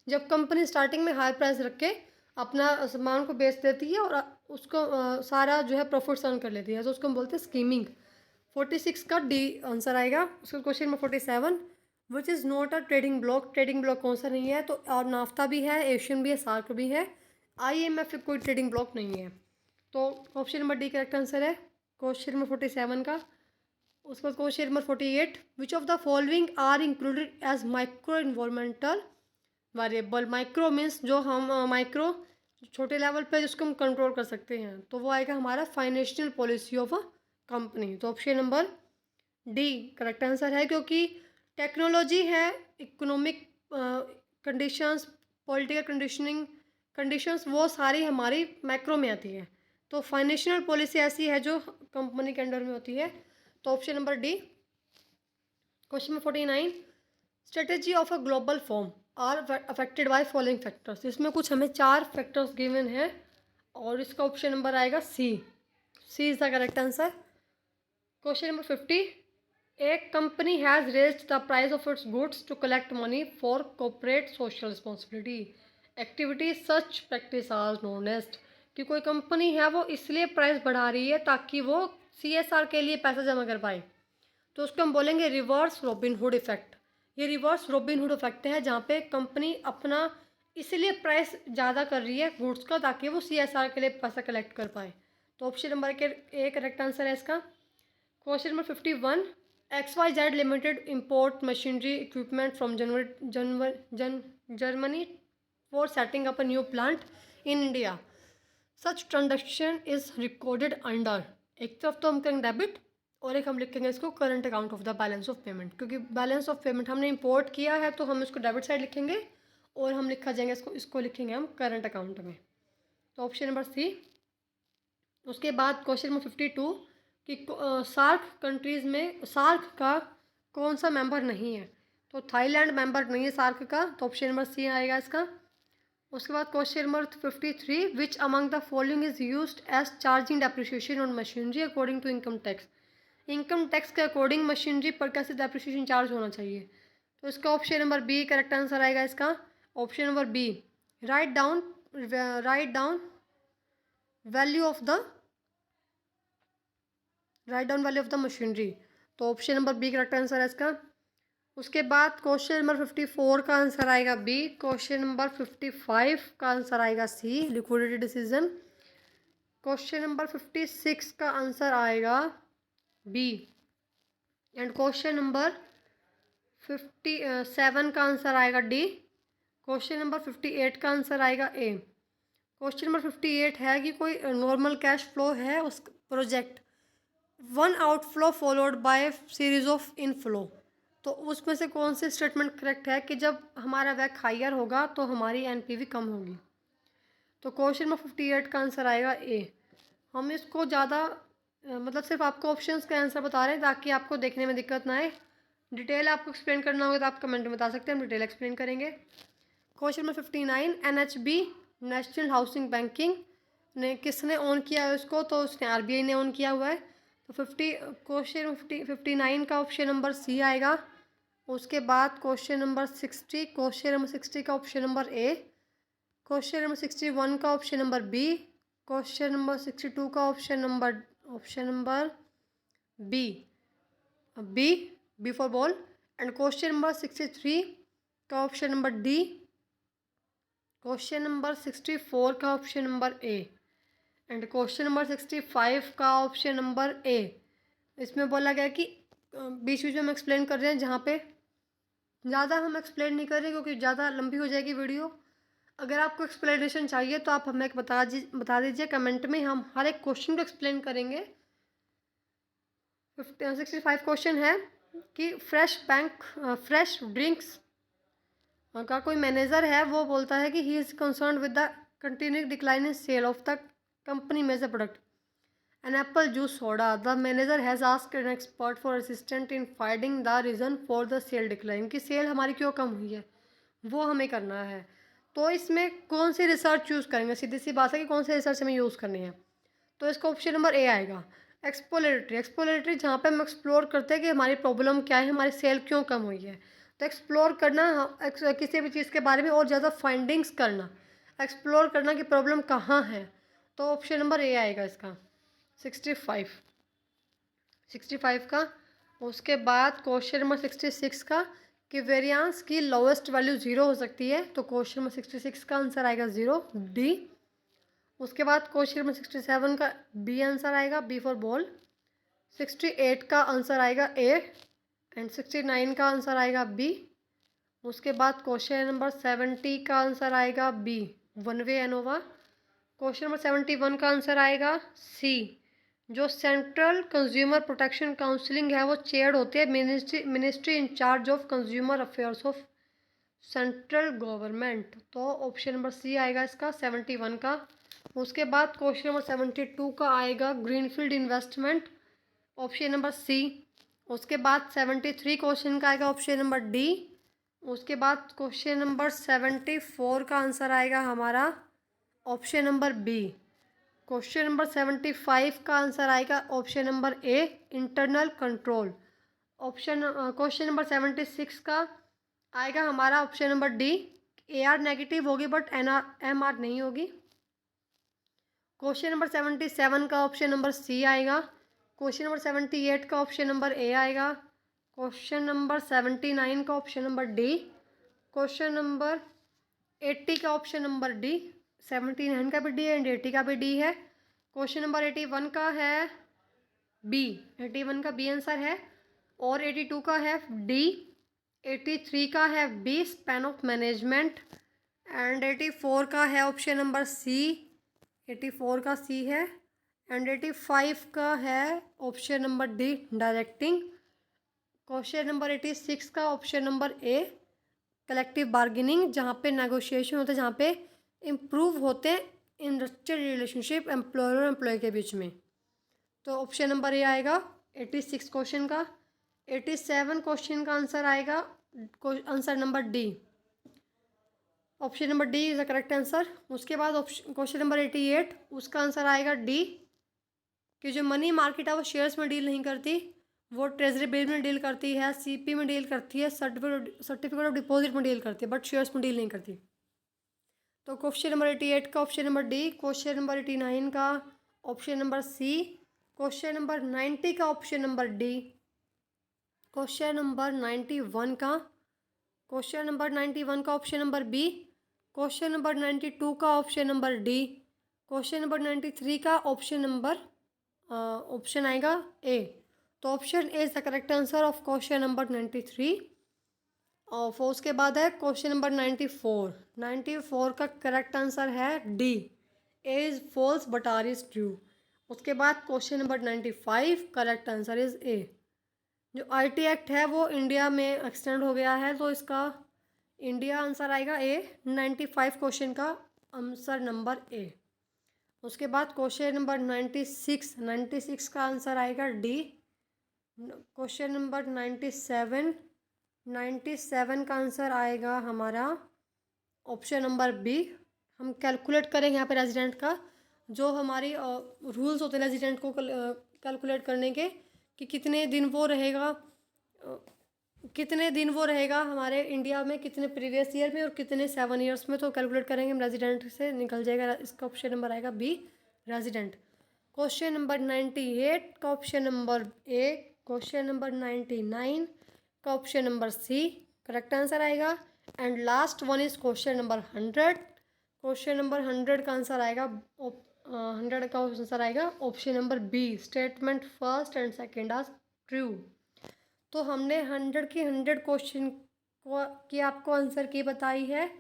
जब कंपनी स्टार्टिंग में हाई प्राइस रख के अपना सामान को बेच देती है और उसको सारा जो है प्रॉफिट अर्न कर लेती है, तो उसको हम बोलते हैं स्कीमिंग। 46 का डी आंसर आएगा। उसका question number 47, which is not a trading block. Trading block कौन सा नहीं है? तो और नाफ्ता भी है, एशियन भी है, सार्क भी है, IMF कोई ट्रेडिंग ब्लॉक नहीं है। तो option number D correct answer है क्वेश्चन नंबर 47 का। उसके बाद question number 48, which of the following are included as micro environmental variable. Micro means जो हम माइक्रो छोटे लेवल पे जिसको हम कंट्रोल कर सकते हैं, तो वो आएगा हमारा financial policy of a company. तो option number D correct answer है, क्योंकि टेक्नोलॉजी है, इकोनॉमिक कंडीशंस, पॉलिटिकल कंडीशंस वो सारी हमारी मैक्रो में आती है। तो फाइनेंशियल पॉलिसी ऐसी है जो कंपनी के अंडर में होती है। तो option number D. Question number 49, strategy of a global form are affected by following factors. इसमें कुछ हमें 4 फैक्टर्स गिवन है और इसका ऑप्शन नंबर आएगा C. C is the correct answer. Question number 50, एक company has raised the price of its goods to collect money for corporate social responsibility activities such practice are known as. कि कोई company है वो इसलिए price बढ़ा रही है ताकि वो CSR के लिए पैसा जमा कर पाए, तो उसको हम बोलेंगे रिवर्स रॉबिनहुड इफेक्ट। ये रिवर्स रॉबिनहुड इफेक्ट है जहाँ पे कंपनी अपना इसलिए प्राइस ज़्यादा कर रही है गुड्स का ताकि वो CSR के लिए पैसा कलेक्ट कर पाए। तो ऑप्शन नंबर के ए करेक्ट आंसर है इसका। Question number 51, XYZ limited import machinery equipment from Germany for setting up a new plant in India. Such transaction is recorded under. एक तरफ तो हम करेंगे डेबिट और एक हम लिखेंगे इसको current account of the balance of payment, क्योंकि बैलेंस ऑफ पेमेंट हमने इंपोर्ट किया है तो हम इसको डेबिट साइड लिखेंगे और हम लिखा जाएंगे इसको लिखेंगे हम करंट अकाउंट में। तो ऑप्शन नंबर सी। उसके बाद क्वेश्चन नंबर 52 कि सार्क कंट्रीज़ में सार्क का कौन सा मेंबर नहीं है। तो थाईलैंड मेंबर नहीं है सार्क का, तो ऑप्शन नंबर सी आएगा इसका। उसके बाद question number 53, which among the following is used as charging depreciation on machinery according to income tax. Income tax के अकॉर्डिंग मशीनरी पर कैसे डेप्रिसिएशन चार्ज होना चाहिए। तो इसका option number B correct answer आएगा इसका। Option number B, write down value of the machinery. तो option number B correct answer है इसका। उसके बाद क्वेश्चन नंबर 54 का आंसर आएगा बी। क्वेश्चन नंबर 55 का आंसर आएगा सी, लिक्विडिटी डिसीजन। क्वेश्चन नंबर 56 का आंसर आएगा बी एंड क्वेश्चन नंबर 57 का आंसर आएगा डी। क्वेश्चन नंबर 58 का आंसर आएगा ए। क्वेश्चन नंबर 58 है कि कोई नॉर्मल कैश फ्लो है उस project, one outflow followed by series of inflow. तो उसमें से कौन सी स्टेटमेंट करेक्ट है कि जब हमारा वैक हायर होगा तो हमारी NPV कम होगी। तो क्वेश्चन नंबर 58 का आंसर आएगा ए। हम इसको ज़्यादा मतलब सिर्फ आपको ऑप्शंस का आंसर बता रहे हैं ताकि आपको देखने में दिक्कत ना आए। डिटेल आपको एक्सप्लेन करना होगा तो आप कमेंट में बता सकते हैं, हम डिटेल एक्सप्लेन करेंगे। Question number 59, NHB national housing banking ने किसने ऑन किया है उसको। तो उसने RBI ने ऑन किया हुआ है। तो 59 का ऑप्शन नंबर सी आएगा। उसके बाद क्वेश्चन नंबर 60 का option number A. Question number 61 का option number B. Question number 62 का option number B for ball. And question number 63 का option number D. Question number 64 का option number A and question number 65 का option number ए। इसमें बोला गया कि बीच बीच में हम एक्सप्लेन कर रहे हैं, जहाँ पे ज़्यादा हम एक्सप्लेन नहीं कर रहे क्योंकि ज़्यादा लंबी हो जाएगी वीडियो। अगर आपको एक्सप्लेनेशन चाहिए तो आप हमें बता दीजिए कमेंट में, हम हर एक क्वेश्चन को एक्सप्लेन करेंगे। 65 क्वेश्चन है कि फ्रेश ड्रिंक्स का कोई मैनेजर है, वो बोलता है कि he is concern with the continuing decline in sale of the company major product an apple juice soda. The manager has asked an expert for assistant in finding the reason for the sale decline. की sale हमारी क्यों कम हुई है वो हमें करना है। तो इसमें कौन सी रिसर्च यूज़ करेंगे, सीधी सी बात है कि कौन सी रिसर्च हमें यूज़ करनी है। तो इसका ऑप्शन नंबर ए आएगा, एक्सप्लोरेटरी जहाँ पे हम एक्सप्लोर करते हैं कि हमारी प्रॉब्लम क्या है, हमारी सेल क्यों कम हुई है। तो एक्सप्लोर करना किसी भी चीज़ के बारे में और ज़्यादा फाइंडिंग्स करना। एक्सप्लोर करना कि प्रॉब्लम कहाँ है, तो ऑप्शन नंबर ए आएगा इसका 65 का। उसके बाद क्वेश्चन नंबर 66 का कि वेरियांस की लोवेस्ट वैल्यू 0 हो सकती है, तो क्वेश्चन नंबर 66 का आंसर आएगा 0, डी। उसके बाद क्वेश्चन नंबर 67 का बी आंसर आएगा, बी फॉर बॉल। 68 का आंसर आएगा ए एंड 69 का आंसर आएगा बी। उसके बाद क्वेश्चन नंबर 70 का आंसर आएगा B, one way ANOVA. Question number 71 का आंसर आएगा सी, जो सेंट्रल कंज्यूमर प्रोटेक्शन काउंसिलिंग है वो चेयर्ड होते हैं ministry incharge of consumer affairs of central government, तो ऑप्शन नंबर सी आएगा इसका 71 का। उसके बाद क्वेश्चन नंबर 72 का आएगा greenfield investment, option number C. उसके बाद 73 क्वेश्चन का आएगा ऑप्शन नंबर डी। उसके बाद क्वेश्चन नंबर 74 का आंसर आएगा हमारा option number B. Question number 75 का आंसर आएगा option number A, internal control. Question number 76 का आएगा हमारा option number D, A R negative होगी बट एम आर नहीं होगी। क्वेश्चन नंबर 77 का ऑप्शन नंबर सी आएगा। क्वेश्चन नंबर 78 का ऑप्शन नंबर ए आएगा। क्वेश्चन नंबर 79 का option number D. Question number 80 का ऑप्शन नंबर डी, 79 का भी डी एंड 80 का भी डी है। क्वेश्चन नंबर 81 का है बी, 81 का बी आंसर है। और 82 का है डी, 83 का है B, span of management. And 84 का है ऑप्शन नंबर सी, 84 का सी है। एंड 85 का है option number D, directing. Question number 86 का ऑप्शन नंबर ए, कलेक्टिव बार्गेनिंग, जहाँ पे नेगोशिएशन होते हैं, जहाँ पे इम्प्रूव होते हैं इंडस्ट्रियल रिलेशनशिप एम्प्लॉयर और एम्प्लॉय के बीच में, तो ऑप्शन नंबर ए आएगा 86 क्वेश्चन का। 87 क्वेश्चन का आंसर आएगा answer number D, option number D is the correct answer. उसके बाद ऑप्शन क्वेश्चन नंबर 88, उसका आंसर आएगा डी, कि जो मनी मार्केट है वो शेयर्स में डील नहीं करती, वो ट्रेजरी बिल में डील करती है, सीपी में डील करती है, सर्टिफिकेट ऑफ डिपॉजिट में डील करती है, बट शेयर्स में डील नहीं करती। तो क्वेश्चन नंबर 88 का option number D. Question number 89 का option number C. Question number 90 का option number D. Question number 91 का option number B. Question number 92 का option number D. Question number 93 का ऑप्शन आएगा ए, तो option A is the correct answer of question number 93। और उसके बाद है क्वेश्चन नंबर 94 का करेक्ट आंसर है D, A is false but are is true. उसके बाद question number 95 correct answer is a. जो आईटी एक्ट है वो इंडिया में एक्सटेंड हो गया है, तो इसका इंडिया आंसर आएगा ए, 95 क्वेश्चन का आंसर नंबर ए। उसके बाद क्वेश्चन नंबर 96 का आंसर आएगा डी। क्वेश्चन नंबर 97 का आंसर आएगा हमारा ऑप्शन नंबर बी। हम कैलकुलेट करेंगे यहाँ पे रेजिडेंट का, जो हमारी रूल्स होते हैं रेजिडेंट को कैलकुलेट करने के, कि कितने दिन वो रहेगा हमारे इंडिया में, कितने प्रीवियस ईयर में और कितने 7 ईयर्स में, तो कैलकुलेट करेंगे हम रेजिडेंट से निकल जाएगा, इसका ऑप्शन नंबर आएगा बी, रेजिडेंट। क्वेश्चन नंबर 98 का option number A. Question number 99 का option number C correct answer आएगा। And last one is question number 100। Question number 100 का आंसर आएगा 100 का आंसर आएगा option number B, statement first and second are true. तो हमने 100 की 100 क्वेश्चन की आपको आंसर की बताई है।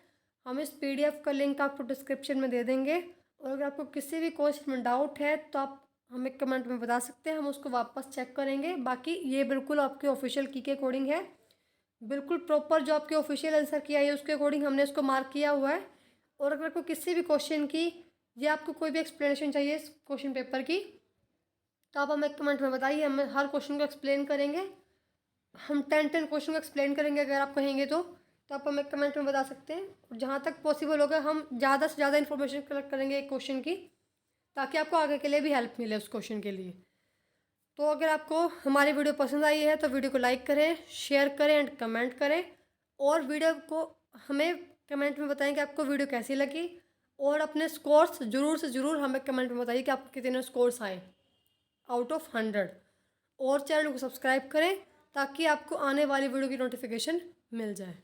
हम इस पीडीएफ का लिंक आपको डिस्क्रिप्शन में दे देंगे, और अगर आपको किसी भी क्वेश्चन में डाउट है तो आप हमें कमेंट में बता सकते हैं, हम उसको वापस चेक करेंगे। बाकी ये बिल्कुल आपके ऑफिशियल की के अकॉर्डिंग है, बिल्कुल प्रॉपर जो आपके ऑफिशियल आंसर किया है उसके अकॉर्डिंग हमने इसको मार्क किया हुआ है। और अगर आपको किसी भी क्वेश्चन की या आपको कोई भी एक्सप्लेनेशन चाहिए इस क्वेश्चन पेपर की, तो आप हमें कमेंट में बताइए, हम हर क्वेश्चन को एक्सप्लेन करेंगे। हम 10 क्वेश्चन को एक्सप्लेन करेंगे, अगर आप कहेंगे तो आप हमें कमेंट में बता सकते हैं। और जहाँ तक पॉसिबल होगा हम ज़्यादा से ज़्यादा इन्फॉर्मेशन कलेक्ट करेंगे एक क्वेश्चन की, ताकि आपको आगे के लिए भी हेल्प मिले उस क्वेश्चन के लिए। तो अगर आपको हमारी वीडियो पसंद आई है तो वीडियो को लाइक करें, शेयर करें एंड कमेंट करें, और वीडियो को हमें कमेंट में बताएं कि आपको वीडियो कैसी लगी। और अपने स्कोर्स ज़रूर से ज़रूर हमें कमेंट में बताइए कि आपको कितने स्कोर्स आए आउट ऑफ 100। और चैनल को सब्सक्राइब करें ताकि आपको आने वाली वीडियो की नोटिफिकेशन मिल जाए।